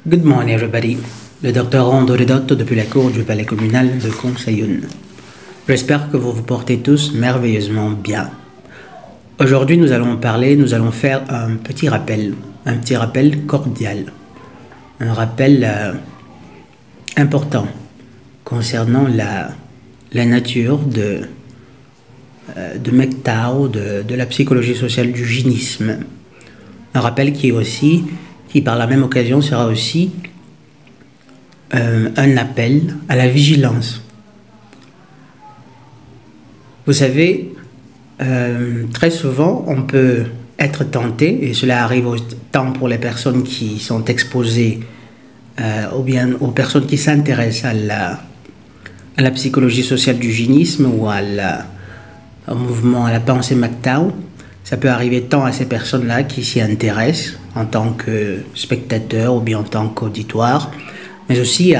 Good morning everybody. Le docteur Rondo Redotto depuis la cour du palais communal de Conseilloun. J'espère que vous vous portez tous merveilleusement bien. Aujourd'hui nous allons faire un petit rappel cordial, un rappel important concernant la nature de MGTOW, de la psychologie sociale du gynisme. Un rappel qui par la même occasion sera aussi un appel à la vigilance. Vous savez, très souvent on peut être tenté, et cela arrive autant pour les personnes qui sont exposées ou bien aux personnes qui s'intéressent à la psychologie sociale du gynisme ou au mouvement, à la pensée MGTOW. Ça peut arriver tant à ces personnes-là qui s'y intéressent en tant que spectateurs ou bien en tant qu'auditoire, mais aussi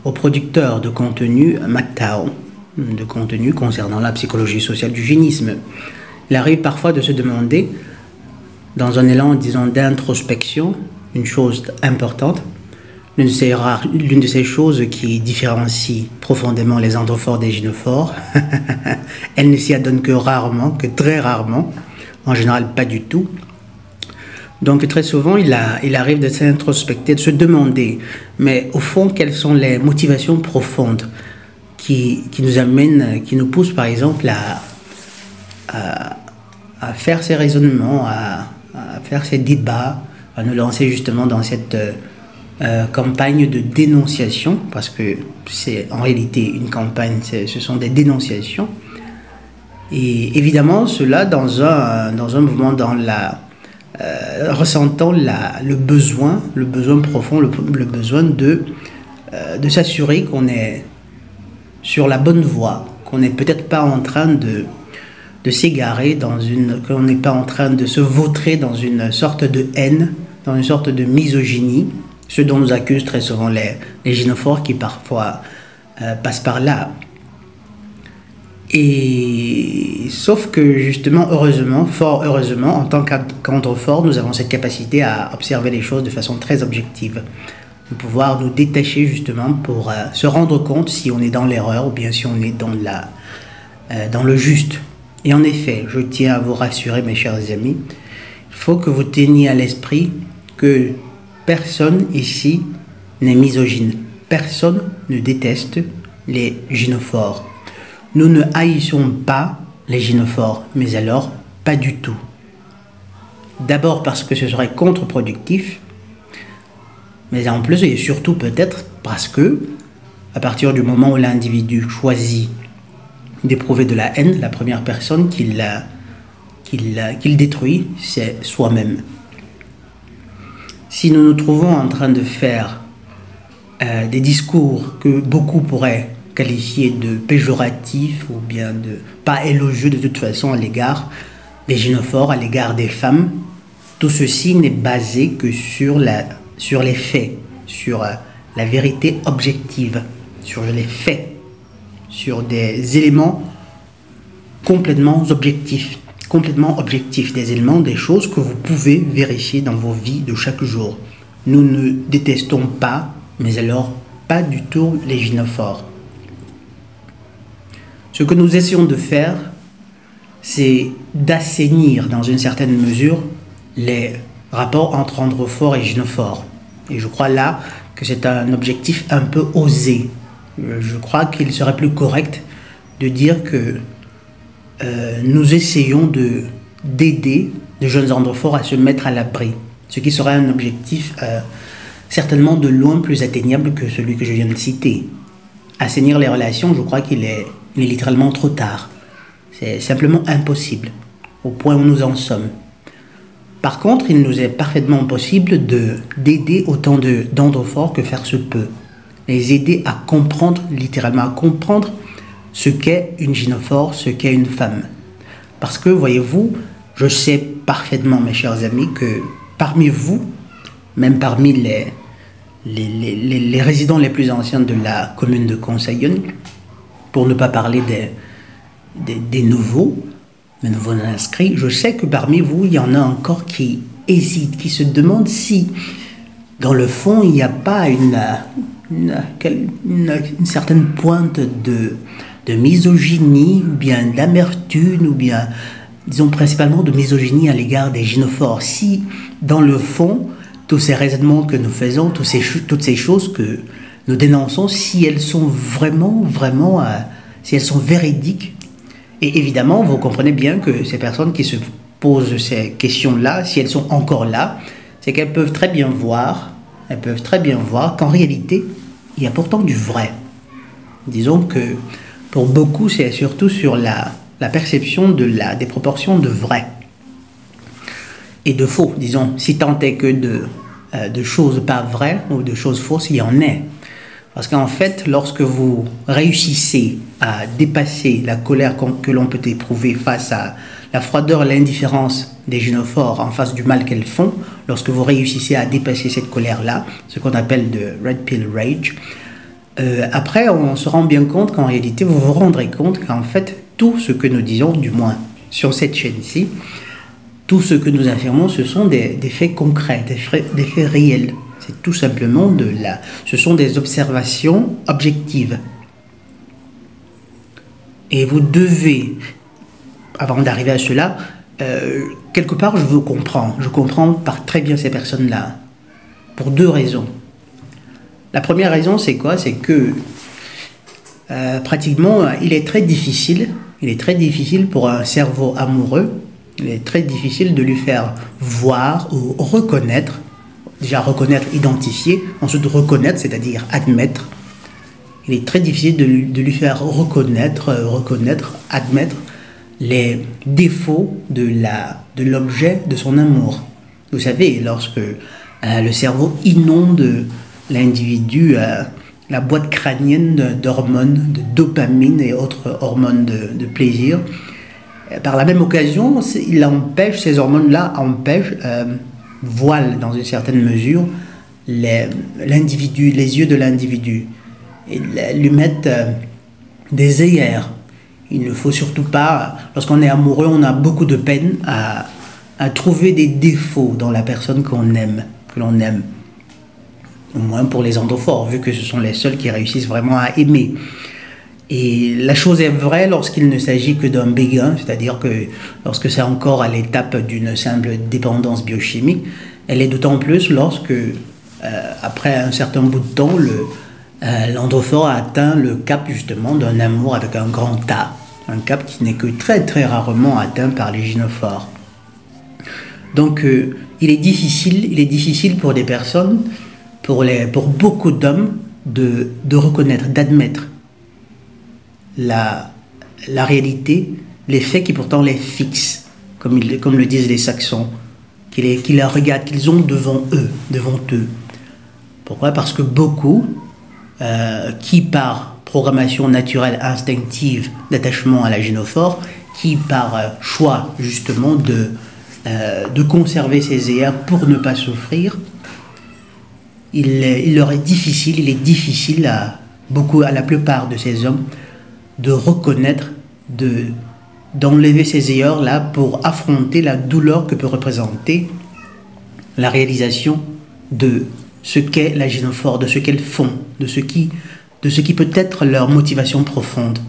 aux producteurs de contenu MGTOW, de contenu concernant la psychologie sociale du gynisme. Il arrive parfois de se demander, dans un élan, disons, d'introspection, une chose importante, l'une de ces choses qui différencie profondément les androphores des gynophores. Elle ne s'y adonne que rarement, que très rarement, en général pas du tout. Donc très souvent il arrive de s'introspecter, de se demander, mais au fond quelles sont les motivations profondes qui nous amènent, qui nous poussent par exemple à faire ces raisonnements, à faire ces débats, à nous lancer justement dans cette campagne de dénonciation, parce que c'est en réalité une campagne, ce sont des dénonciations. Et évidemment, cela dans un mouvement, ressentant le besoin profond, le besoin de s'assurer qu'on est sur la bonne voie, qu'on n'est peut-être pas en train de s'égarer qu'on n'est pas en train de se vautrer dans une sorte de haine, dans une sorte de misogynie, ce dont nous accusent très souvent les gynophores qui parfois passent par là. Et sauf que justement, heureusement, fort heureusement, en tant qu'androphores, nous avons cette capacité à observer les choses de façon très objective, de pouvoir nous détacher justement pour se rendre compte si on est dans l'erreur ou bien si on est dans le juste. Et en effet, je tiens à vous rassurer mes chers amis, il faut que vous teniez à l'esprit que personne ici n'est misogyne, personne ne déteste les gynophores. Nous ne haïssons pas les gynophores, mais alors pas du tout. D'abord parce que ce serait contre-productif, mais en plus et surtout peut-être parce que, à partir du moment où l'individu choisit d'éprouver de la haine, la première personne qu'il détruit, c'est soi-même. Si nous nous trouvons en train de faire des discours que beaucoup pourraient qualifié de péjoratif ou bien de pas élogieux de toute façon à l'égard des gynophores, à l'égard des femmes, tout ceci n'est basé que sur les faits, sur la vérité objective, sur les faits, sur des éléments complètement objectifs, des éléments, des choses que vous pouvez vérifier dans vos vies de chaque jour. Nous ne détestons pas, mais alors pas du tout les gynophores. Ce que nous essayons de faire, c'est d'assainir dans une certaine mesure les rapports entre androphores et gynophores. Et je crois là que c'est un objectif un peu osé. Je crois qu'il serait plus correct de dire que nous essayons d'aider les jeunes androphores à se mettre à l'abri. Ce qui serait un objectif certainement de loin plus atteignable que celui que je viens de citer. Assainir les relations, je crois qu'il est littéralement trop tard. C'est simplement impossible, au point où nous en sommes. Par contre, il nous est parfaitement possible d'aider autant d'androphores que faire se peut. Les aider à comprendre, littéralement à comprendre ce qu'est une gynophore, ce qu'est une femme. Parce que, voyez-vous, je sais parfaitement, mes chers amis, que parmi vous, même parmi les résidents les plus anciens de la commune de Conseilloun, pour ne pas parler des nouveaux inscrits, je sais que parmi vous, il y en a encore qui hésitent, qui se demandent si dans le fond, il n'y a pas une certaine pointe de misogynie, ou bien d'amertume, ou bien, disons principalement de misogynie à l'égard des gynophores. Si, dans le fond, tous ces raisonnements que nous faisons, toutes ces choses que nous dénonçons, si elles sont vraiment, si elles sont véridiques, et évidemment, vous comprenez bien que ces personnes qui se posent ces questions-là, si elles sont encore là, c'est qu'elles peuvent très bien voir, qu'en réalité, il y a pourtant du vrai. Disons que pour beaucoup, c'est surtout sur la perception des proportions de vrai et de faux, disons, si tant est que de choses pas vraies ou de choses fausses, il y en est. Parce qu'en fait, lorsque vous réussissez à dépasser la colère que l'on peut éprouver face à la froideur et l'indifférence des gynophores en face du mal qu'elles font, lorsque vous réussissez à dépasser cette colère-là, ce qu'on appelle de Red Pill Rage, après on se rend bien compte qu'en réalité, vous vous rendrez compte qu'en fait, tout ce que nous disons, du moins sur cette chaîne-ci, tout ce que nous affirmons, ce sont des faits concrets, des faits réels. C'est tout simplement ce sont des observations objectives. Et vous devez, avant d'arriver à cela, quelque part je comprends très bien ces personnes-là, pour deux raisons. La première raison, c'est quoi? C'est que pratiquement, il est très difficile pour un cerveau amoureux, il est très difficile de lui faire voir ou reconnaître, déjà reconnaître, identifier, ensuite reconnaître, c'est-à-dire admettre. Il est très difficile de lui faire reconnaître, admettre les défauts de l'objet de son amour. Vous savez, lorsque le cerveau inonde l'individu, la boîte crânienne d'hormones, de dopamine et autres hormones de plaisir, par la même occasion, ces hormones-là voilent dans une certaine mesure l'individu, les yeux de l'individu, et lui mettent des œillères. Il ne faut surtout pas, lorsqu'on est amoureux, on a beaucoup de peine à trouver des défauts dans la personne que l'on aime. Au moins pour les androphores, vu que ce sont les seuls qui réussissent vraiment à aimer. Et la chose est vraie lorsqu'il ne s'agit que d'un béguin, c'est-à-dire que lorsque c'est encore à l'étape d'une simple dépendance biochimique, elle est d'autant plus lorsque, après un certain bout de temps, l'androphore a atteint le cap justement d'un amour avec un grand A, un cap qui n'est que très très rarement atteint par les gynophores. Donc il est difficile pour des personnes, pour beaucoup d'hommes, de reconnaître, d'admettre la réalité, les faits qui pourtant les fixent, comme le disent les Saxons, qu'ils la regardent, qu'ils ont devant eux. Pourquoi? Parce que beaucoup, qui par programmation naturelle instinctive d'attachement à la gynophore, qui par choix justement de conserver ses œillères pour ne pas souffrir, il est difficile à la plupart de ces hommes de reconnaître, d'enlever ces œillères-là pour affronter la douleur que peut représenter la réalisation de ce qu'est la gynophore, de ce qu'elles font, de ce qui peut être leur motivation profonde.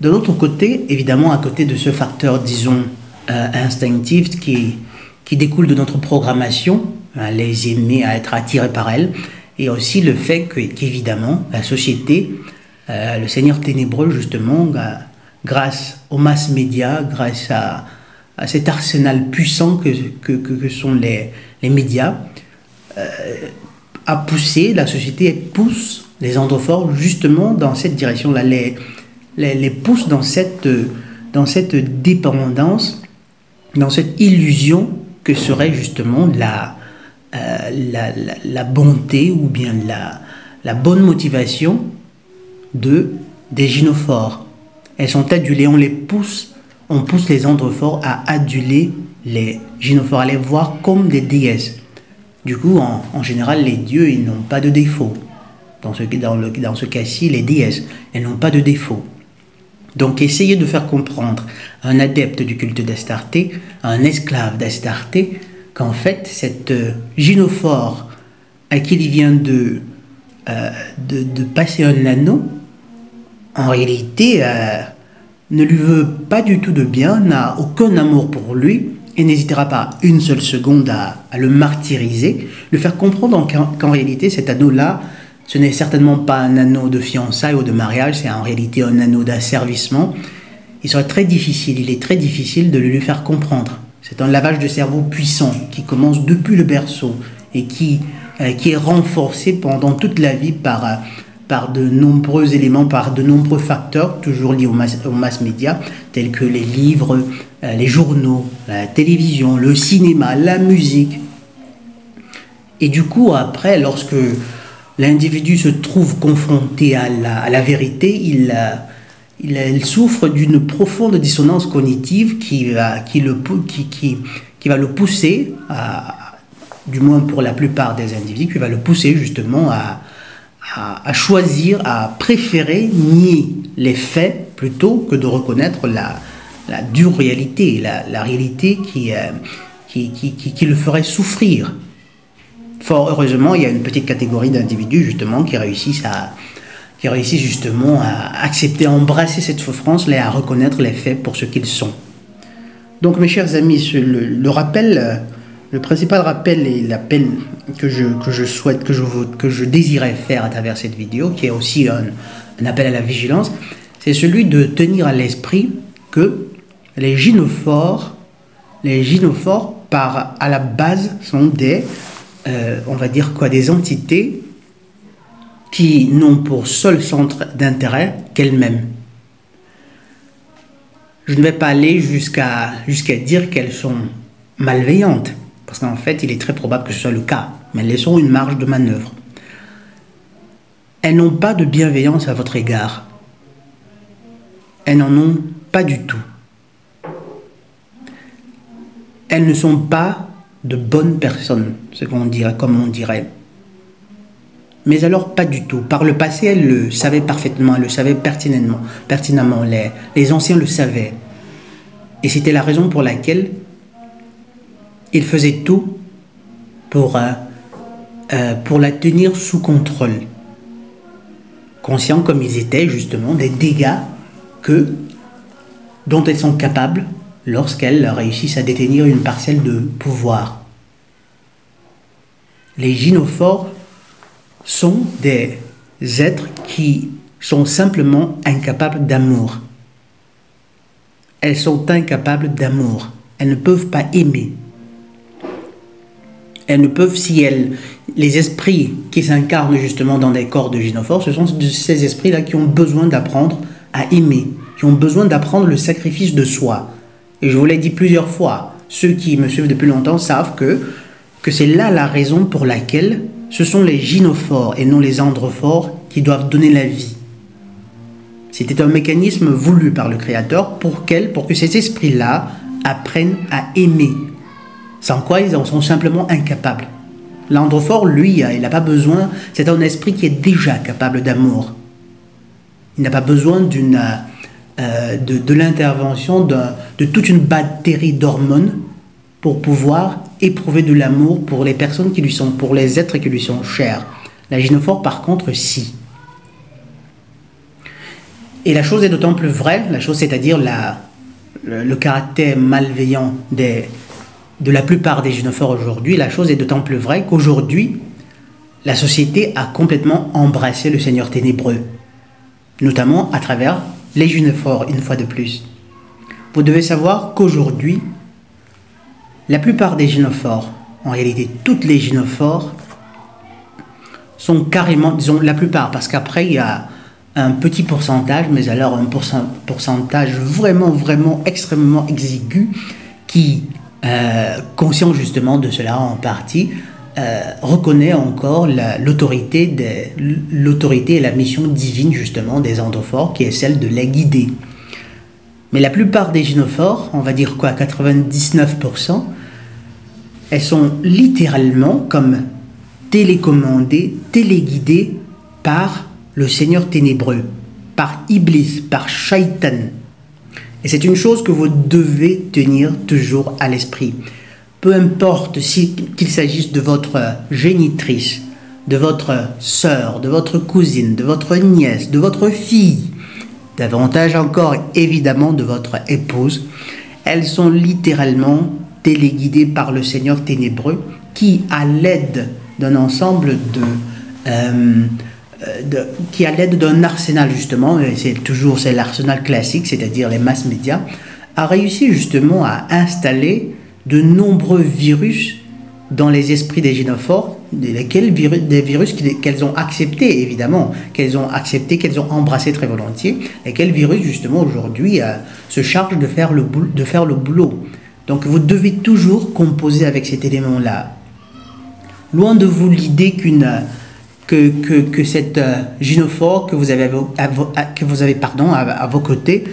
De l'autre côté, évidemment, à côté de ce facteur, disons, instinctif qui découle de notre programmation, à les aimer, à être attirés par elles, et aussi le fait qu'évidemment, la société, le Seigneur ténébreux, justement, grâce aux masses médias, grâce à cet arsenal puissant que sont les médias, la société pousse les androphores justement dans cette direction-là, les pousse dans cette dépendance, dans cette illusion que serait justement la bonté ou bien la bonne motivation des gynophores. Elles sont adulées, on pousse les androphores à aduler les gynophores, à les voir comme des déesses. Du coup, en général, les dieux, ils n'ont pas de défaut. Dans ce cas-ci, les déesses, elles n'ont pas de défaut. Donc, essayez de faire comprendre à un adepte du culte d'Astarté, à un esclave d'Astarté, qu'en fait, cette gynophore à qui il vient de passer un anneau, en réalité, ne lui veut pas du tout de bien, n'a aucun amour pour lui, et n'hésitera pas une seule seconde à le martyriser, le faire comprendre qu'en réalité, cet anneau-là, ce n'est certainement pas un anneau de fiançailles ou de mariage, c'est en réalité un anneau d'asservissement. Il est très difficile de le lui faire comprendre. C'est un lavage de cerveau puissant qui commence depuis le berceau et qui est renforcé pendant toute la vie par de nombreux éléments, par de nombreux facteurs, toujours liés aux mass médias, tels que les livres, les journaux, la télévision, le cinéma, la musique. Et du coup, après, lorsque l'individu se trouve confronté à la vérité, il souffre d'une profonde dissonance cognitive qui va le pousser, du moins pour la plupart des individus, qui va le pousser justement à choisir, à préférer nier les faits plutôt que de reconnaître la dure réalité, la réalité qui le ferait souffrir. Fort heureusement, il y a une petite catégorie d'individus justement qui réussissent justement à accepter, à embrasser cette souffrance-là et à reconnaître les faits pour ce qu'ils sont. Donc mes chers amis, le principal rappel et l'appel que je désirais faire à travers cette vidéo, qui est aussi un appel à la vigilance, c'est celui de tenir à l'esprit que les gynophores, à la base, sont des entités qui n'ont pour seul centre d'intérêt qu'elles-mêmes. Je ne vais pas aller jusqu'à dire qu'elles sont malveillantes, parce qu'en fait, il est très probable que ce soit le cas, mais elles laisseront une marge de manœuvre. Elles n'ont pas de bienveillance à votre égard. Elles n'en ont pas du tout. Elles ne sont pas de bonnes personnes, comme on dirait. Mais alors pas du tout. Par le passé, elles le savaient parfaitement, elles le savaient pertinemment. Les anciens le savaient. Et c'était la raison pour laquelle ils faisaient tout pour la tenir sous contrôle. Conscients comme ils étaient justement des dégâts dont elles sont capables lorsqu'elles réussissent à détenir une parcelle de pouvoir. Les gynophores sont des êtres qui sont simplement incapables d'amour. Elles sont incapables d'amour. Elles ne peuvent pas aimer. Elles ne peuvent, les esprits qui s'incarnent justement dans des corps de gynophores, ce sont ces esprits-là qui ont besoin d'apprendre à aimer, qui ont besoin d'apprendre le sacrifice de soi. Et je vous l'ai dit plusieurs fois, ceux qui me suivent depuis longtemps savent que c'est là la raison pour laquelle ce sont les gynophores et non les androphores qui doivent donner la vie. C'était un mécanisme voulu par le Créateur pour que ces esprits-là apprennent à aimer, sans quoi ils en sont simplement incapables. L'androphore, lui, il n'a pas besoin, c'est un esprit qui est déjà capable d'amour. Il n'a pas besoin de l'intervention de toute une batterie d'hormones pour pouvoir éprouver de l'amour pour les personnes pour les êtres qui lui sont chers. La gynophore, par contre, si. Et la chose est d'autant plus vraie, c'est-à-dire le caractère malveillant de la plupart des gynophores aujourd'hui, la chose est d'autant plus vraie qu'aujourd'hui, la société a complètement embrassé le Seigneur ténébreux, notamment à travers les gynophores, une fois de plus. Vous devez savoir qu'aujourd'hui, la plupart des gynophores, en réalité toutes les gynophores, sont carrément, disons la plupart, parce qu'après il y a un petit pourcentage, mais alors un pourcentage vraiment extrêmement exigu qui, conscient justement de cela en partie, reconnaît encore l'autorité et la mission divine justement des androphores, qui est celle de les guider. Mais la plupart des gynophores, on va dire quoi, 99%, elles sont littéralement comme télécommandées, téléguidées par le Seigneur ténébreux, par Iblis, par Shaitan. Et c'est une chose que vous devez tenir toujours à l'esprit. peu importe qu'il s'agisse de votre génitrice, de votre sœur, de votre cousine, de votre nièce, de votre fille, davantage encore évidemment de votre épouse, elles sont littéralement téléguidées par le Seigneur ténébreux qui, à l'aide d'un ensemble qui à l'aide d'un arsenal justement, et c'est l'arsenal classique, c'est-à-dire les masses médias, a réussi justement à installer de nombreux virus dans les esprits des gynophores, des virus qu'elles ont acceptés, évidemment, qu'elles ont embrassés très volontiers, et quels virus, justement, aujourd'hui, se chargent de faire le boulot. Donc, vous devez toujours composer avec cet élément-là. Loin de vous l'idée que cette gynophore que vous avez à vos côtés,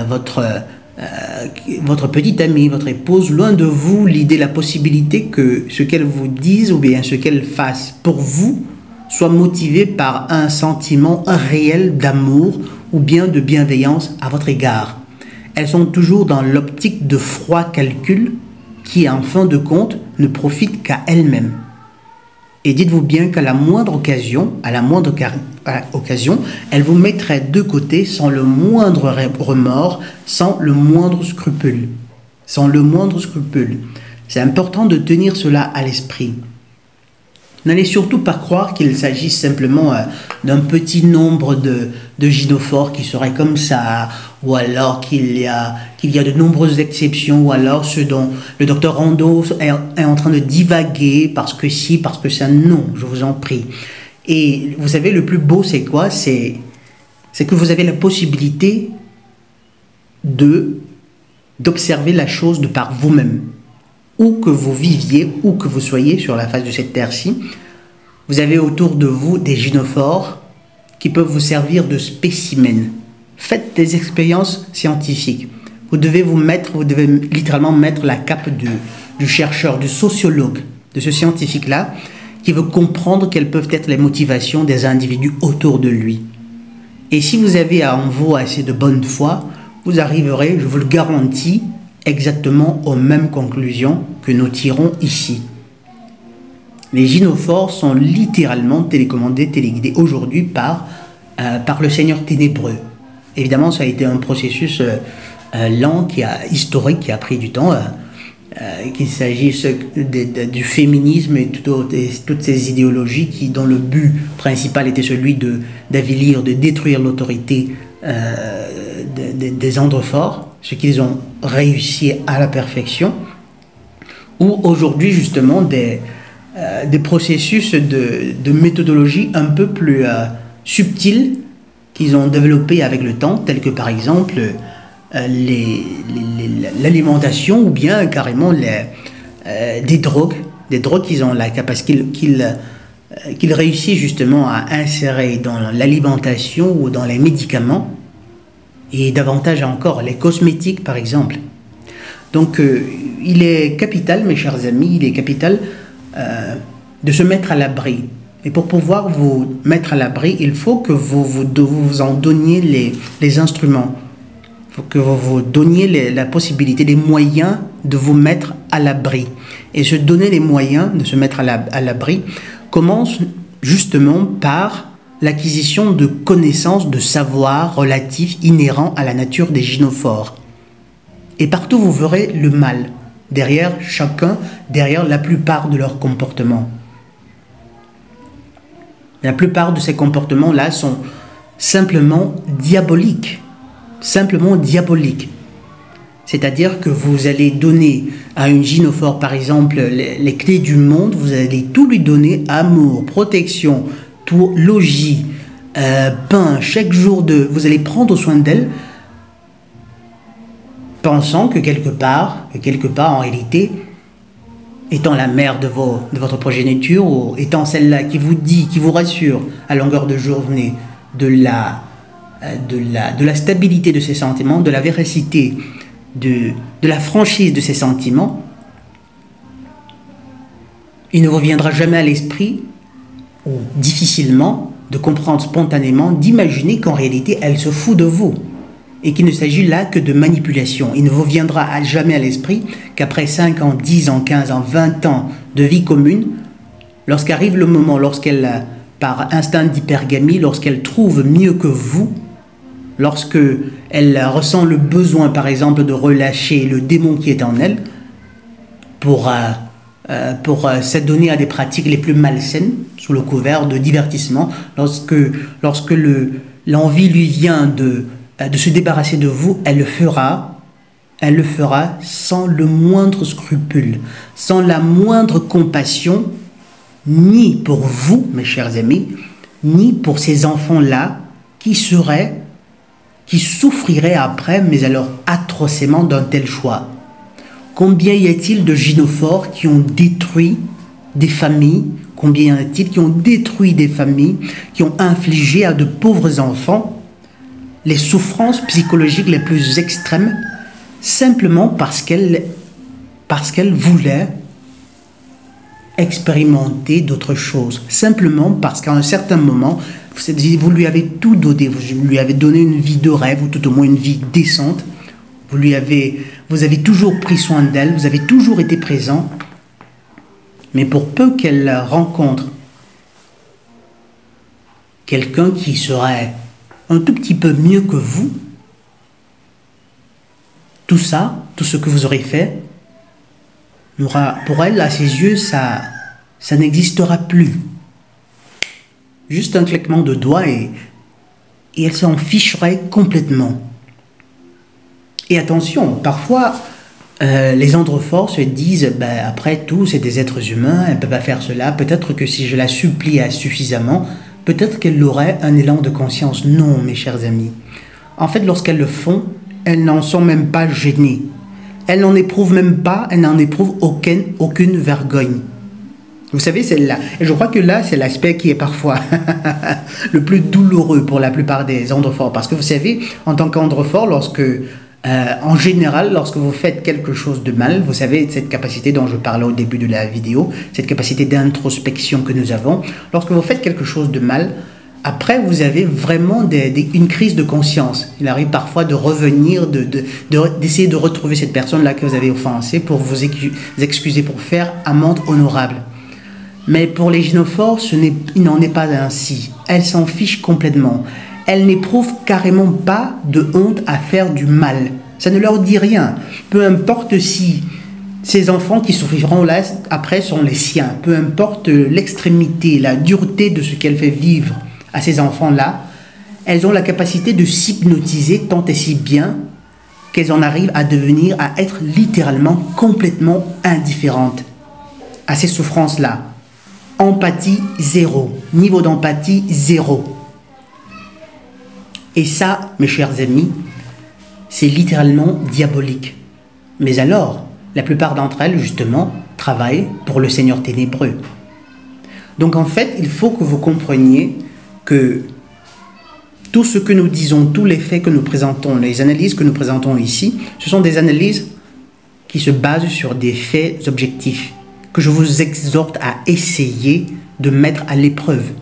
votre petite amie, votre épouse, loin de vous l'idée, la possibilité que ce qu'elle vous dise ou bien ce qu'elle fasse pour vous soit motivé par un sentiment réel d'amour ou bien de bienveillance à votre égard. Elles sont toujours dans l'optique de froid calcul qui, en fin de compte, ne profite qu'à elles-mêmes. Et dites-vous bien qu'à la moindre occasion, elle vous mettrait de côté sans le moindre remords, sans le moindre scrupule. Sans le moindre scrupule. C'est important de tenir cela à l'esprit. N'allez surtout pas croire qu'il s'agit simplement d'un petit nombre de gynophores qui seraient comme ça, ou alors qu'il y a de nombreuses exceptions, ou alors ceux dont le docteur Rondeau est en train de divaguer, parce que si, parce que ça, non, je vous en prie. Et vous savez, le plus beau, c'est quoi? C'est que vous avez la possibilité d'observer la chose de par vous-même. Où que vous viviez, où que vous soyez sur la face de cette terre-ci, vous avez autour de vous des gynophores qui peuvent vous servir de spécimens. Faites des expériences scientifiques. Vous devez littéralement mettre la cape du chercheur, du sociologue, de ce scientifique-là, qui veut comprendre quelles peuvent être les motivations des individus autour de lui. Et si vous avez en vous assez de bonne foi, vous arriverez, je vous le garantis, exactement aux mêmes conclusions que nous tirons ici. Les gynophores sont littéralement télécommandés, téléguidés aujourd'hui par le Seigneur ténébreux. Évidemment, ça a été un processus lent, historique, qui a pris du temps, qu'il s'agisse du féminisme et toutes ces idéologies dont le but principal était celui d'avilir, de détruire l'autorité des androphores, ce qu'ils ont réussi à la perfection, ou aujourd'hui justement des processus de méthodologie un peu plus subtils qu'ils ont développés avec le temps, tels que par exemple l'alimentation ou bien carrément des drogues qu'ils ont la capacité qu'ils réussissent justement à insérer dans l'alimentation ou dans les médicaments, et davantage encore les cosmétiques par exemple. Donc il est capital, mes chers amis, il est capital de se mettre à l'abri. Et pour pouvoir vous mettre à l'abri, il faut que vous en donniez les instruments. Il faut que vous vous donniez la possibilité, les moyens de vous mettre à l'abri. Et se donner les moyens de se mettre à l'abri commence justement par l'acquisition de connaissances, de savoirs relatifs, inhérents à la nature des gynophores. Et partout vous verrez le mal, derrière la plupart de leurs comportements. La plupart de ces comportements-là sont simplement diaboliques. Simplement diaboliques. C'est-à-dire que vous allez donner à une gynophore, par exemple, les clés du monde, vous allez tout lui donner, amour, protection, logis, pain, chaque jour vous allez prendre soin d'elle, pensant que quelque part, en réalité, étant la mère de votre progéniture, ou étant celle-là qui vous dit, qui vous rassure à longueur de journée de la stabilité de ses sentiments, de la véracité, de la franchise de ses sentiments, il ne vous viendra jamais à l'esprit, ou difficilement, de comprendre spontanément, d'imaginer qu'en réalité, elle se fout de vous. et qu'il ne s'agit là que de manipulation. Il ne vous viendra jamais à l'esprit qu'après 5 ans, 10 ans, 15 ans, 20 ans de vie commune, lorsqu'arrive le moment, lorsqu'elle, par instinct d'hypergamie, lorsqu'elle trouve mieux que vous, lorsque elle ressent le besoin, par exemple, de relâcher le démon qui est en elle, pour s'adonner à des pratiques les plus malsaines, sous le couvert de divertissement, lorsque l'envie lui vient de se débarrasser de vous, elle le fera sans le moindre scrupule, sans la moindre compassion, ni pour vous, mes chers amis, ni pour ces enfants-là qui souffriraient après, mais alors atrocement d'un tel choix. Combien y a-t-il de gynophores qui ont détruit des familles? Combien y a-t-il qui ont détruit des familles, qui ont infligé à de pauvres enfants les souffrances psychologiques les plus extrêmes, simplement parce qu'elles voulaient expérimenter d'autres choses, simplement parce qu'à un certain moment, vous lui avez tout donné, vous lui avez donné une vie de rêve, ou tout au moins une vie décente, vous avez toujours pris soin d'elle, vous avez toujours été présent, mais pour peu qu'elle rencontre quelqu'un qui serait un tout petit peu mieux que vous, tout ce que vous aurez fait, pour elle, à ses yeux, ça n'existera plus. Juste un claquement de doigts et elle s'en ficherait complètement. Et attention, parfois, les androphores se disent, après tout, c'est des êtres humains, elle ne peut pas faire cela, peut-être que si je la supplie suffisamment, peut-être qu'elle aurait un élan de conscience. Non, mes chers amis. En fait, lorsqu'elles le font, elles n'en sont même pas gênées. Elles n'en éprouvent même pas, elles n'en éprouvent aucune vergogne. Vous savez, celle-là. Et je crois que là, c'est l'aspect qui est parfois le plus douloureux pour la plupart des androphores. Parce que vous savez, en tant qu'androphore, en général, lorsque vous faites quelque chose de mal, vous savez, cette capacité dont je parlais au début de la vidéo, cette capacité d'introspection que nous avons, lorsque vous faites quelque chose de mal, après, vous avez vraiment une crise de conscience. Il arrive parfois de revenir, d'essayer de retrouver cette personne-là que vous avez offensée pour vous excuser, pour faire amende honorable. Mais pour les gynophores, il n'en est pas ainsi. Elles s'en fichent complètement. Elles n'éprouvent carrément pas de honte à faire du mal. Ça ne leur dit rien. Peu importe si ces enfants qui souffriront là après sont les siens. Peu importe l'extrémité, la dureté de ce qu'elle fait vivre à ces enfants-là, elles ont la capacité de s'hypnotiser tant et si bien qu'elles en arrivent à être littéralement complètement indifférentes à ces souffrances-là. Empathie zéro, niveau d'empathie zéro. Et ça, mes chers amis, c'est littéralement diabolique. Mais alors, la plupart d'entre elles, justement, travaillent pour le Seigneur ténébreux. Donc en fait, il faut que vous compreniez que tout ce que nous disons, tous les faits que nous présentons, les analyses que nous présentons ici, ce sont des analyses qui se basent sur des faits objectifs, que je vous exhorte à essayer de mettre à l'épreuve.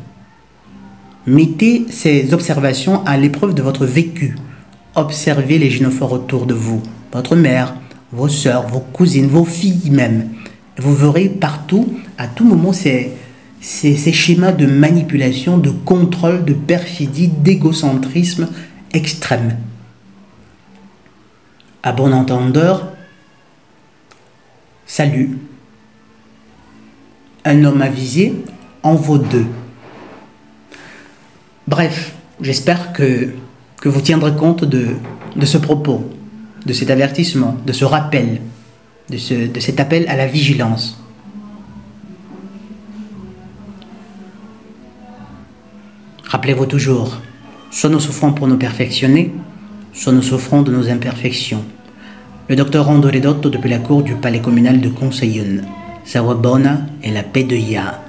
Mettez ces observations à l'épreuve de votre vécu. Observez les gynophores autour de vous, votre mère, vos sœurs, vos cousines, vos filles même. Vous verrez partout, à tout moment, ces schémas de manipulation, de contrôle, de perfidie, d'égocentrisme extrême. À bon entendeur, salut. Un homme avisé en vaut deux. Bref, j'espère que vous tiendrez compte de ce propos, de cet avertissement, de ce rappel, de cet appel à la vigilance. Rappelez-vous toujours, soit nous souffrons pour nous perfectionner, soit nous souffrons de nos imperfections. Le docteur Rondo Redotto depuis la cour du palais communal de Conseillon. Sawabona et la paix de Yah.